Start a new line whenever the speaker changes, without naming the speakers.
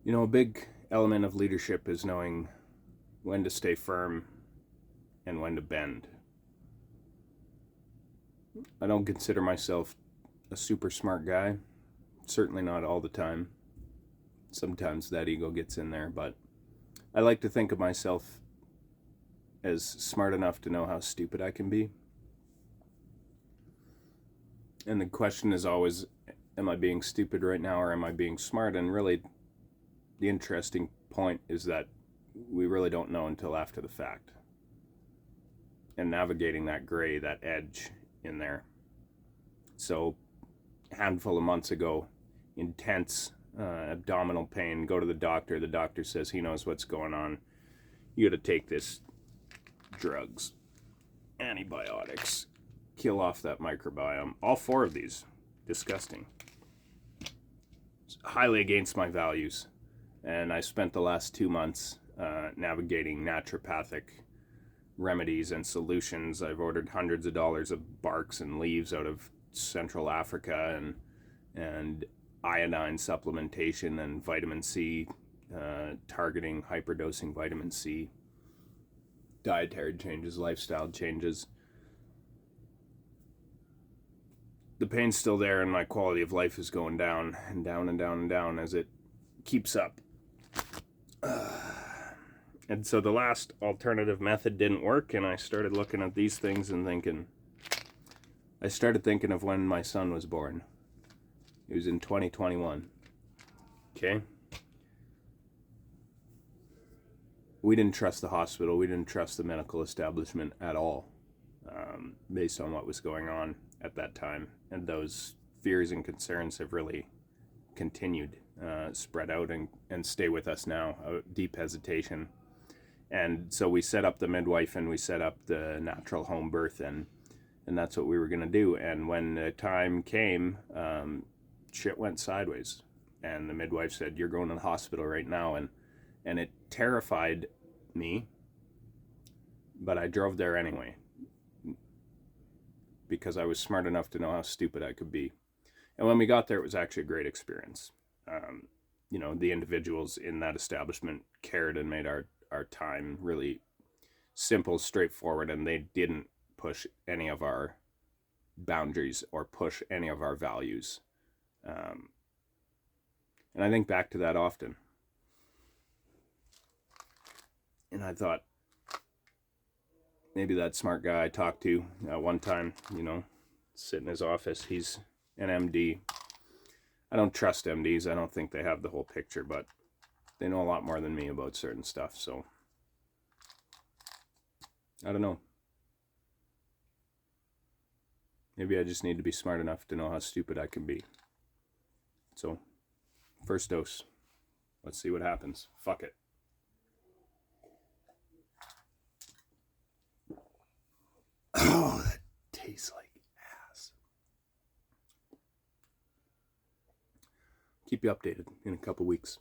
A big element of leadership is knowing when to stay firm and when to bend. I don't consider myself a super smart guy, certainly not all the time. Sometimes that ego gets in there, but I like to think of myself as smart enough to know how stupid I can be. And the question is always, am I being stupid right now or am I being smart? And really, the interesting point is that we really don't know until after the fact. And navigating that gray, that edge in there. So, a handful of months ago, intense abdominal pain, go to the doctor. The doctor says he knows what's going on. You got to take this drugs, antibiotics, kill off that microbiome. All four of these, disgusting. It's highly against my values. And I spent the last 2 months navigating naturopathic remedies and solutions. I've ordered hundreds of dollars of barks and leaves out of Central Africa and iodine supplementation and vitamin C, targeting hyperdosing vitamin C, dietary changes, lifestyle changes. The pain's still there and my quality of life is going down and down and down and down as it keeps up. And so the last alternative method didn't work, and I started looking at these things and I started thinking of when my son was born. It was in 2021. Okay? We didn't trust the hospital. We didn't trust the medical establishment at all, based on what was going on at that time. And those fears and concerns have really continued, spread out and stay with us now. Deep hesitation. And so we set up the midwife and we set up the natural home birth, and that's what we were going to do. And when the time came, shit went sideways. And the midwife said, "You're going to the hospital right now." And it terrified me, but I drove there anyway because I was smart enough to know how stupid I could be. And when we got there, it was actually a great experience. The individuals in that establishment cared and made our time really simple, straightforward, and they didn't push any of our boundaries or push any of our values. And I think back to that often. And I thought, maybe that smart guy I talked to one time, sit in his office, he's an MD. I don't trust MDs. I don't think they have the whole picture, but they know a lot more than me about certain stuff, so I don't know. Maybe I just need to be smart enough to know how stupid I can be. So, first dose. Let's see what happens. Fuck it. Oh, that tastes like ass. Keep you updated in a couple weeks.